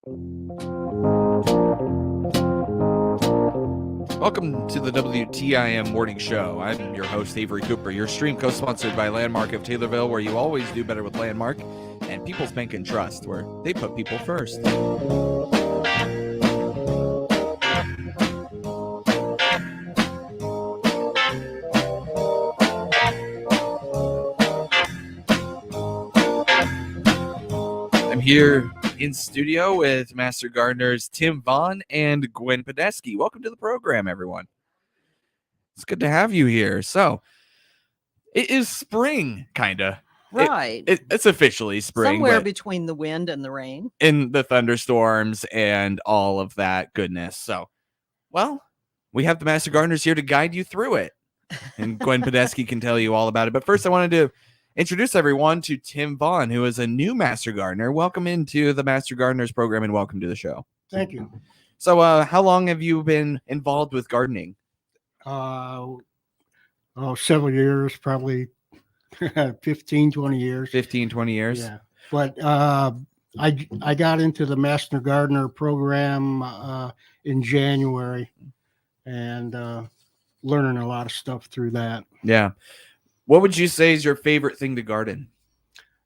Welcome to the WTIM Morning Show. I'm your host, Avery Cooper. Your stream co-sponsored by Landmark of Taylorville, where you always do better with Landmark, and People's Bank and Trust, where they put people first. I'm here in studio with Master Gardeners Tim Vaughn and Gwen Podesky. Welcome to the program, everyone. It's good to have you here. So, it is spring, kind of. Right. It's officially spring. Somewhere between the wind and the rain. And the thunderstorms and all of that goodness. So, well, we have the Master Gardeners here to guide you through it. And Gwen Podesky can tell you all about it. But first, I wanted to introduce everyone to Tim Vaughn, who is a new Master Gardener. Welcome into the Master Gardeners program and welcome to the show. Thank you. So, how long have you been involved with gardening? Several years, probably 15, 20 years. 15, 20 years. Yeah. But I got into the Master Gardener program in January and learning a lot of stuff through that. Yeah. What would you say is your favorite thing to garden?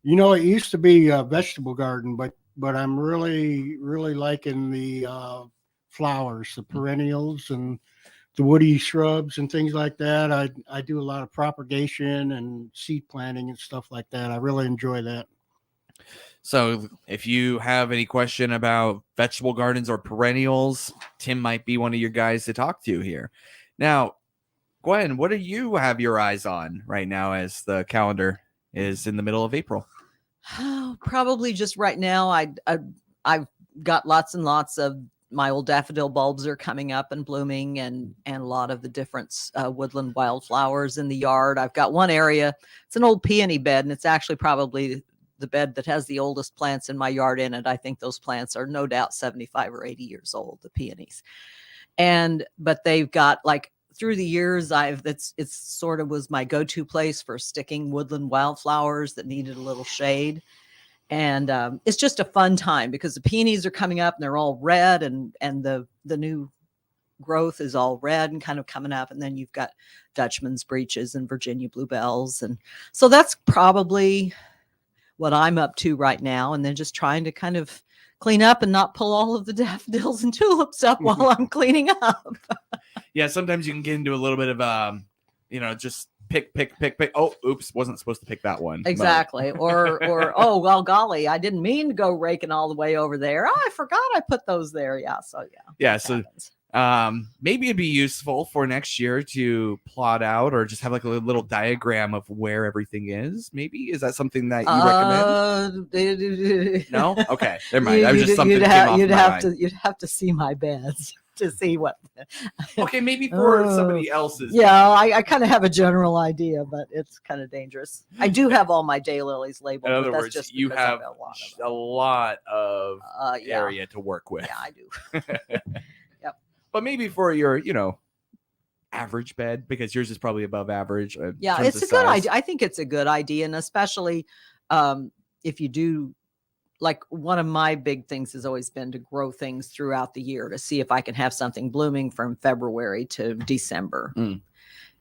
You know, it used to be a vegetable garden, but I'm really liking the flowers, the perennials and the woody shrubs and things like that. I do a lot of propagation and seed planting and stuff like that. I really enjoy that. So if you have any question about vegetable gardens or perennials, Tim might be one of your guys to talk to here. Now, Gwen, what do you have your eyes on right now as the calendar is in the middle of April? Oh, probably just right now. I've got lots and lots of my old daffodil bulbs are coming up and blooming, and a lot of the different woodland wildflowers in the yard. I've got one area. It's an old peony bed, and it's actually probably the bed that has the oldest plants in my yard in it. I think those plants are no doubt 75 or 80 years old, the peonies. But they've got, like, through the years, it's sort of was my go-to place for sticking woodland wildflowers that needed a little shade. And it's just a fun time because the peonies are coming up and they're all red, and the new growth is all red and kind of coming up. And then you've got Dutchman's breeches and Virginia bluebells. And so that's probably what I'm up to right now. And then just trying to kind of clean up and not pull all of the daffodils and tulips up while I'm cleaning up. Yeah, sometimes you can get into a little bit of, just pick. Oh, oops, wasn't supposed to pick that one. Exactly. Or oh, well, golly, I didn't mean to go raking all the way over there. Oh, I forgot I put those there. Yeah. So yeah. Yeah. So maybe it'd be useful for next year to plot out or just have like a little diagram of where everything is. Maybe is that something that you recommend? No. Okay. Never mind. I was just something. You'd have to see my beds to see what. Okay, maybe for somebody else's. Yeah, I kind of have a general idea, but it's kind of dangerous. I do have all my daylilies labeled. In other but words, that's just you have a lot of area to work with. Yeah, I do. Yep. But maybe for your, average bed, because yours is probably above average. Yeah, it's a good idea. I think it's a good idea, and especially if you do. Like, one of my big things has always been to grow things throughout the year to see if I can have something blooming from February to December.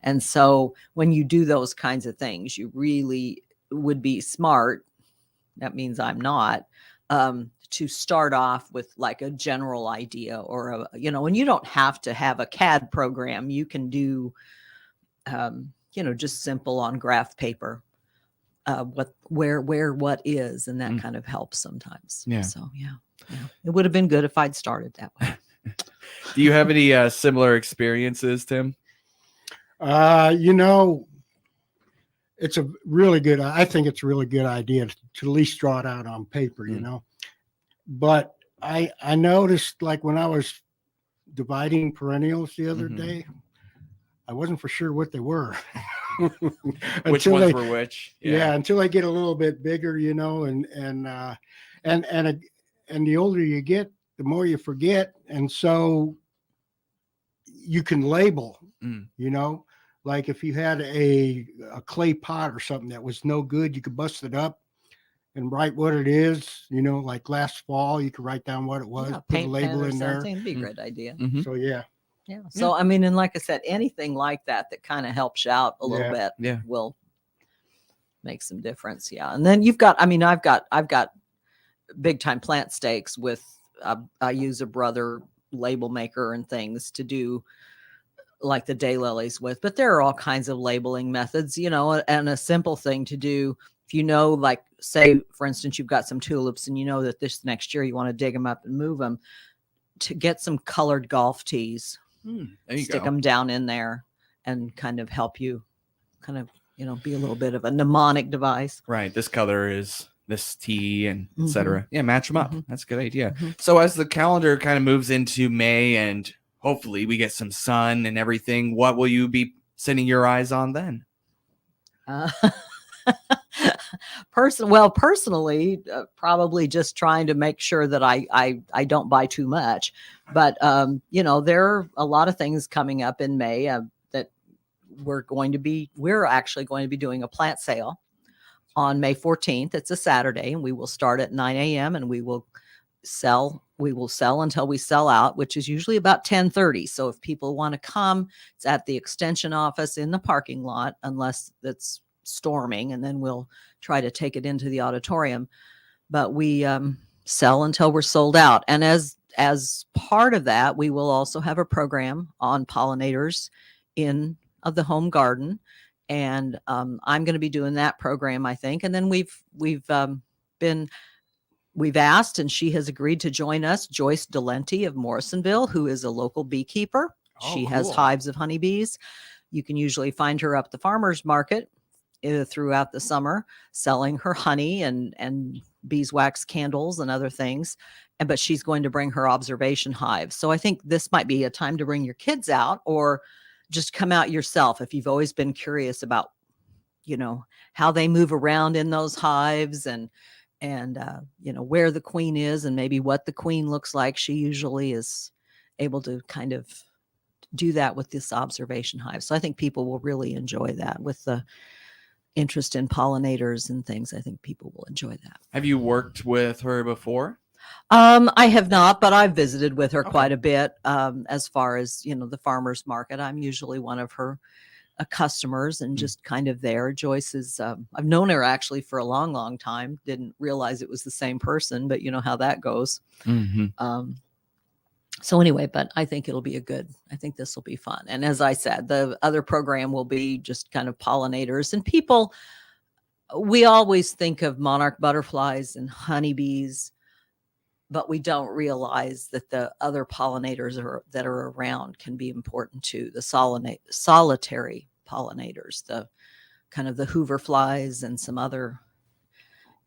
And so when you do those kinds of things, you really would be smart. That means I'm not, to start off with like a general idea or and you don't have to have a CAD program. You can do, just simple on graph paper. What is, and that kind of helps sometimes. Yeah. So yeah, it would have been good if I'd started that way. Do you have any similar experiences, Tim? It's a really good. I think it's a really good idea to at least draw it out on paper. But I noticed, like, when I was dividing perennials the other day, I wasn't for sure what they were. Which ones were which? Yeah, until they get a little bit bigger, and the older you get, the more you forget, and so you can label. Like if you had a clay pot or something that was no good, you could bust it up and write what it is. Like last fall, you could write down what it was, Yeah, put a paint pen label or in there. something. It'd be a Mm. great idea. Mhm. So yeah, Yeah. So I mean, and like I said, anything like that kind of helps you out a little bit Yeah. will make some difference. Yeah. And then you've got, I mean, I've got big time plant stakes with I use a brother label maker and things to do like the daylilies with, but there are all kinds of labeling methods, and a simple thing to do. If like say for instance, you've got some tulips and you know that this next year you want to dig them up and move them, to get some colored golf tees, There you stick go. them down in there and kind of help you kind of, be a little bit of a mnemonic device. Right. This color is this tea and Mhm. etc. Yeah, match them up. Mhm. That's a good idea. Mhm. So as the calendar kind of moves into May and hopefully we get some sun and everything, what will you be setting your eyes on then? Uh, personally, probably just trying to make sure that I don't buy too much. But there are a lot of things coming up in May that we're actually going to be doing a plant sale on May 14th. It's a Saturday, and we will start at 9 a.m. and we will sell until we sell out, which is usually about 10:30. So if people want to come, it's at the extension office in the parking lot, unless it's storming, and then we'll try to take it into the auditorium. But we sell until we're sold out. And as part of that, we will also have a program on pollinators of the home garden. And I'm going to be doing that program, I think. And then we've asked, and she has agreed to join us, Joyce Delenti of Morrisonville, who is a local beekeeper. Oh, She has cool. hives of honeybees. You can usually find her up the farmer's market throughout the summer, selling her honey and beeswax candles and other things. But she's going to bring her observation hives. So I think this might be a time to bring your kids out, or just come out yourself if you've always been curious about, how they move around in those hives, and where the queen is and maybe what the queen looks like. She usually is able to kind of do that with this observation hive. So I think people will really enjoy that. With the interest in pollinators and things, I think people will enjoy that. Have you worked with her before? I have not, but I've visited with her Okay. quite a bit. As far as, the farmer's market, I'm usually one of her customers and just kind of there. Joyce is, I've known her actually for a long, long time. Didn't realize it was the same person, but you know how that goes. Mm-hmm. So anyway, but I think I think this will be fun. And as I said, the other program will be just kind of pollinators, and people, we always think of monarch butterflies and honeybees, but we don't realize that the other pollinators that are around can be important too. The solitary pollinators, the kind of the Hoover flies and some other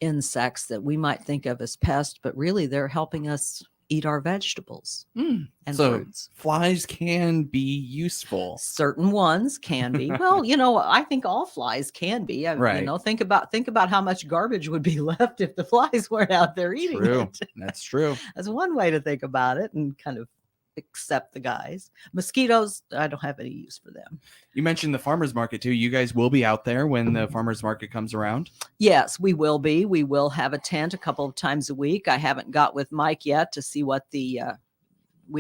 insects that we might think of as pests, but really they're helping us eat our vegetables and So fruits. flies can be useful. Certain ones can be. Well, I think all flies can be. Right. Think about how much garbage would be left if the flies weren't out there eating True. it. That's true. That's one way to think about it, and kind of accept the guys. Mosquitoes, I don't have any use for them. You mentioned the farmer's market too. You guys will be out there when the farmer's market comes around? Yes, we will be. We will have a tent a couple of times a week. I haven't got with Mike yet to see what we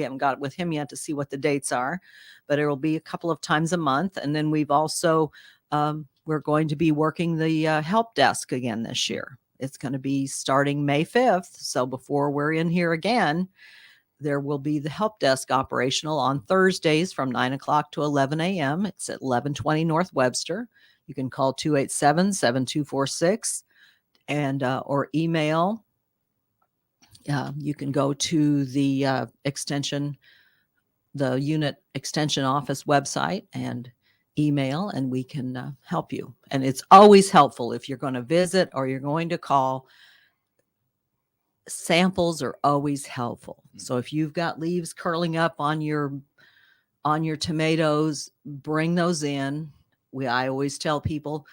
haven't got with him yet to see what the dates are, but it will be a couple of times a month. And then we've also, we're going to be working the help desk again this year. It's going to be starting May 5th. So before we're in here again, there will be the help desk operational on Thursdays from 9 o'clock to 11 a.m. It's at 1120 North Webster. You can call 287-7246 and or email. You can go to the the unit extension office website and email, and we can help you. And it's always helpful if you're going to visit or you're going to call. Samples are always helpful. So if you've got leaves curling up on your tomatoes, bring those in. I always tell people,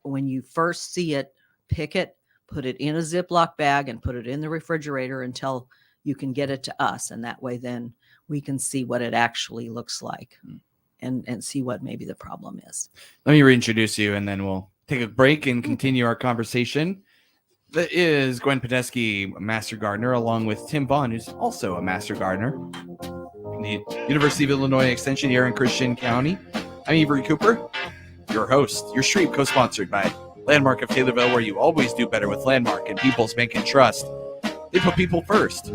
when you first see it, pick it, put it in a Ziploc bag and put it in the refrigerator until you can get it to us. And that way then we can see what it actually looks like and see what maybe the problem is. Let me reintroduce you and then we'll take a break and continue our conversation. That is Gwen Podesky, Master Gardener, along with Tim Vaughn, who's also a Master Gardener from the University of Illinois Extension here in Christian County. I'm Avery Cooper, your host. Your stream co-sponsored by Landmark of Taylorville, where you always do better with Landmark and People's Bank and Trust. They put people first.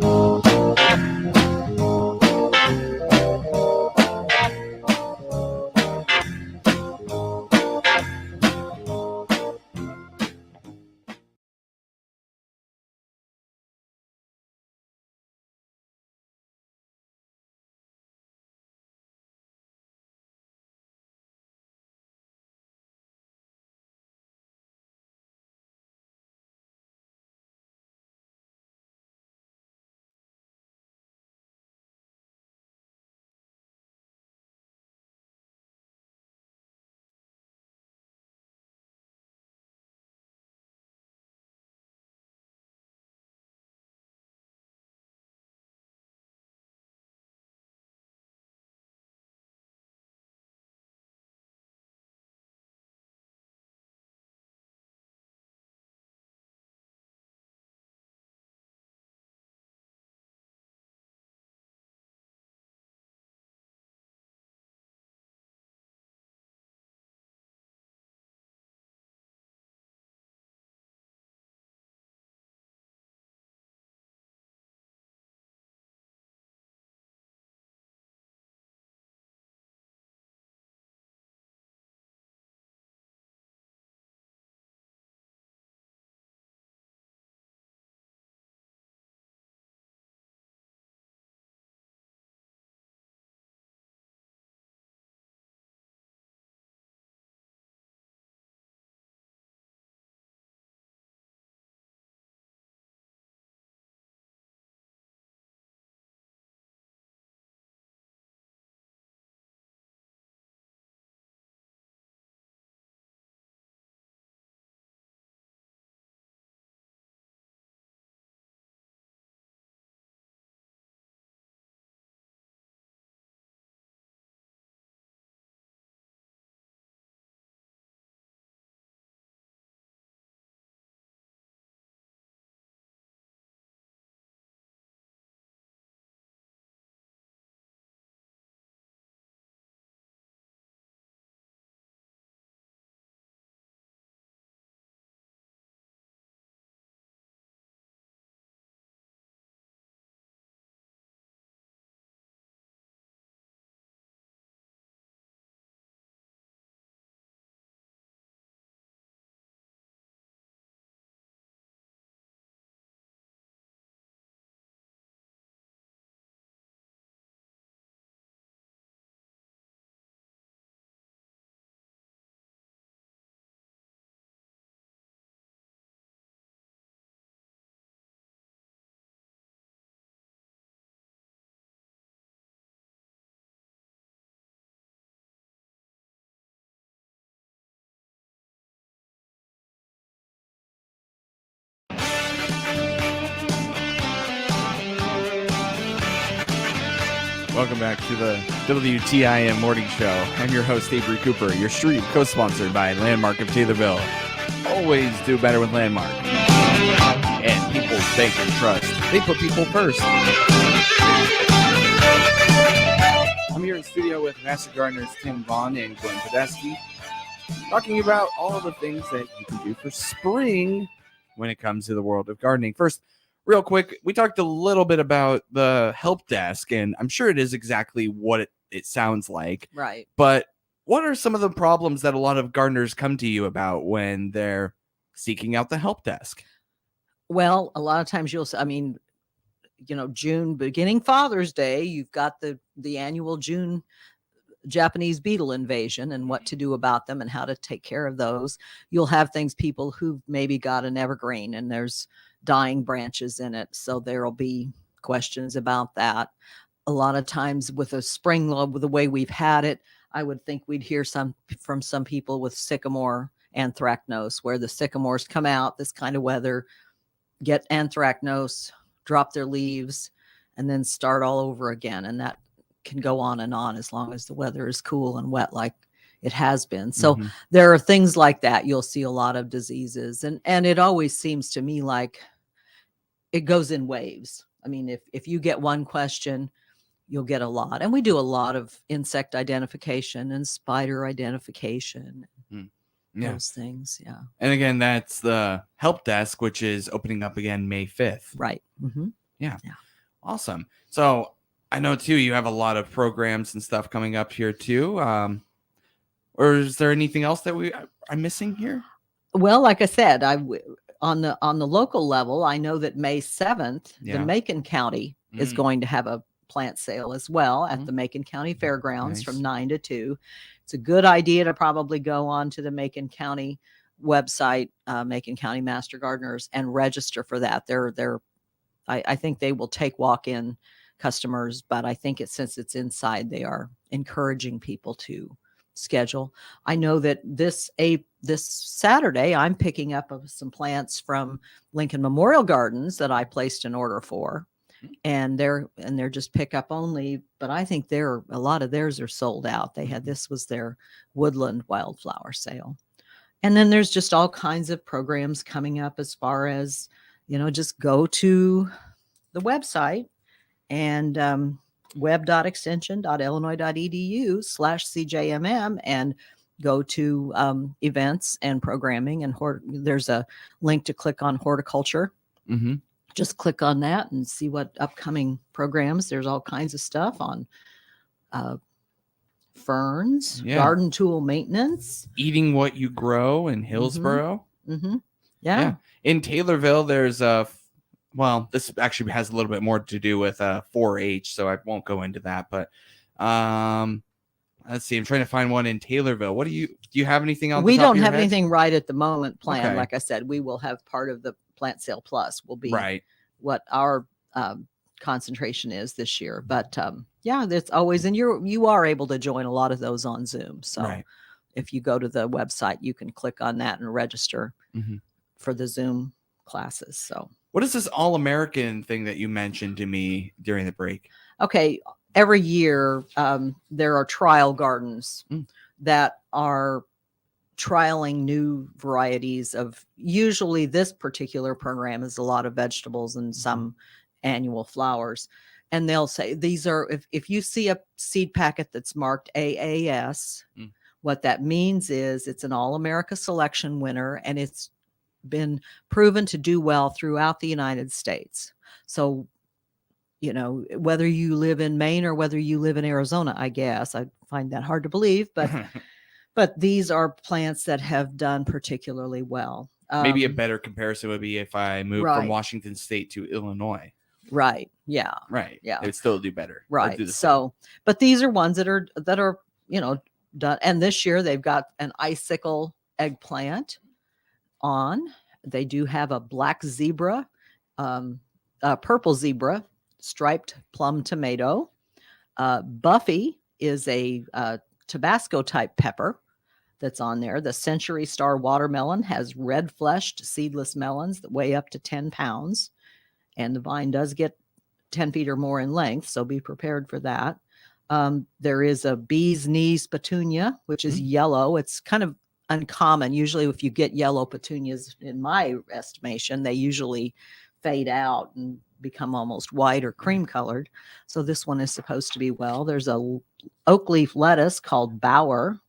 Welcome back to the WTIM Morning Show. I'm your host, Avery Cooper. Your stream co-sponsored by Landmark of Taylorville. Always do better with Landmark. And People's Bank and Trust. They put people first. I'm here in studio with Master Gardeners Tim Vaughn and Gwen Podesky, talking about all of the things that you can do for spring when it comes to the world of gardening. First, real quick, we talked a little bit about the help desk, and I'm sure it is exactly what it sounds like. Right. But what are some of the problems that a lot of gardeners come to you about when they're seeking out the help desk? Well, a lot of times June, beginning Father's Day, you've got the annual June Japanese beetle invasion and what to do about them and how to take care of those. You'll have people who've maybe got an evergreen and there's dying branches in it. So there'll be questions about that. A lot of times with a spring lobe, with the way we've had it, I would think we'd hear from some people with sycamore anthracnose, where the sycamores come out this kind of weather, get anthracnose, drop their leaves, and then start all over again. And that can go on and on as long as the weather is cool and wet like it has been. So Mhm. there are things like that. You'll see a lot of diseases, and it always seems to me like it goes in waves. I mean, if you get one question, you'll get a lot. And we do a lot of insect identification and spider identification, Yeah. those things. Yeah. And again, that's the help desk, which is opening up again May 5th. Right. Mm-hmm. Yeah. Yeah. Awesome. So I know too, you have a lot of programs and stuff coming up here too. Or is there anything else that I'm missing here? Well, like I said, on the local level, I know that May 7th, Yeah. the Macon County is going to have a plant sale as well at the Macon County Fairgrounds from 9 to 2. It's a good idea to probably go on to the Macon County website, Macon County Master Gardeners, and register for that. I think they will take walk-in customers, but I think since it's inside, they are encouraging people to schedule. I know that this Saturday, I'm picking up some plants from Lincoln Memorial Gardens that I placed an order for, and they're just pickup only. But I think a lot of theirs are sold out. This was their woodland wildflower sale, and then there's just all kinds of programs coming up as far as just go to the website and web.extension.illinois.edu/CJMM and go to events and programming. And there's a link to click on horticulture. Mm-hmm. Just click on that and see what upcoming programs. There's all kinds of stuff on ferns, garden tool maintenance, eating what you grow in Hillsboro. Mm-hmm. Yeah. In Taylorville, there's this actually has a little bit more to do with 4-H, so I won't go into that. But let's see. I'm trying to find one in Taylorville. What do you have anything on? We the top don't of your have head? anything right at the moment planned. Okay. Like I said, we will have part of the Plant Sale Plus will be right. what our concentration is this year. But that's always, and you are able to join a lot of those on Zoom. So if you go to the website, you can click on that and register for the Zoom classes. So what is this All-American thing that you mentioned to me during the break? Okay. Every year, there are trial gardens that are trialing new varieties of, usually this particular program is a lot of vegetables and some annual flowers. And they'll say, these are, if you see a seed packet that's marked AAS, what that means is it's an All-America Selection winner, and it's been proven to do well throughout the United States. So, whether you live in Maine or whether you live in Arizona, I guess I find that hard to believe, but these are plants that have done particularly well. Maybe a better comparison would be if I moved from Washington State to Illinois. Right. Yeah. Right. Yeah. It would still do better. Right. Do so, but these are ones that are done. And this year they've got an icicle eggplant on. They do have a black zebra, a purple zebra, striped plum tomato. Buffy is a Tabasco type pepper that's on there. The Century Star watermelon has red fleshed seedless melons that weigh up to 10 pounds. And the vine does get 10 feet or more in length, so be prepared for that. There is a bee's knees petunia, which is yellow. It's kind of uncommon. Usually if you get yellow petunias, in my estimation, they usually fade out and become almost white or cream colored. So this one is supposed to be well. There's a oak leaf lettuce called Bower.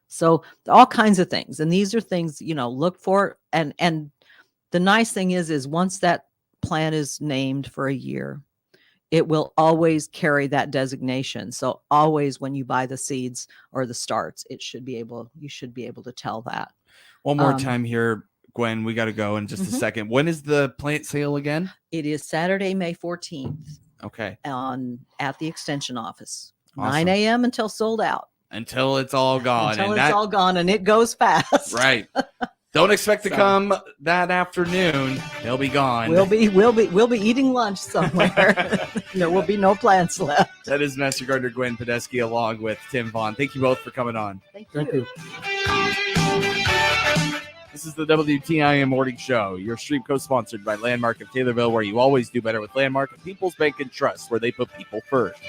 So all kinds of things. And these are things, look for. And the nice thing is once that plant is named for a year, it will always carry that designation. So always when you buy the seeds or the starts, you should be able to tell that. One more time here, Gwen, we got to go in just a second. When is the plant sale again? It is Saturday, May 14th. Okay. At the extension office, Awesome. 9 a.m. until sold out. Until it's all gone. All gone, and it goes fast. Right. Don't expect to come that afternoon. They'll be gone. We'll be eating lunch somewhere. There will be no plants left. That is Master Gardener Gwen Podesky along with Tim Vaughn. Thank you both for coming on. Thank you. This is the WTIM Morning Show, your stream co-sponsored by Landmark of Taylorville, where you always do better with Landmark, People's Bank and Trust, where they put people first.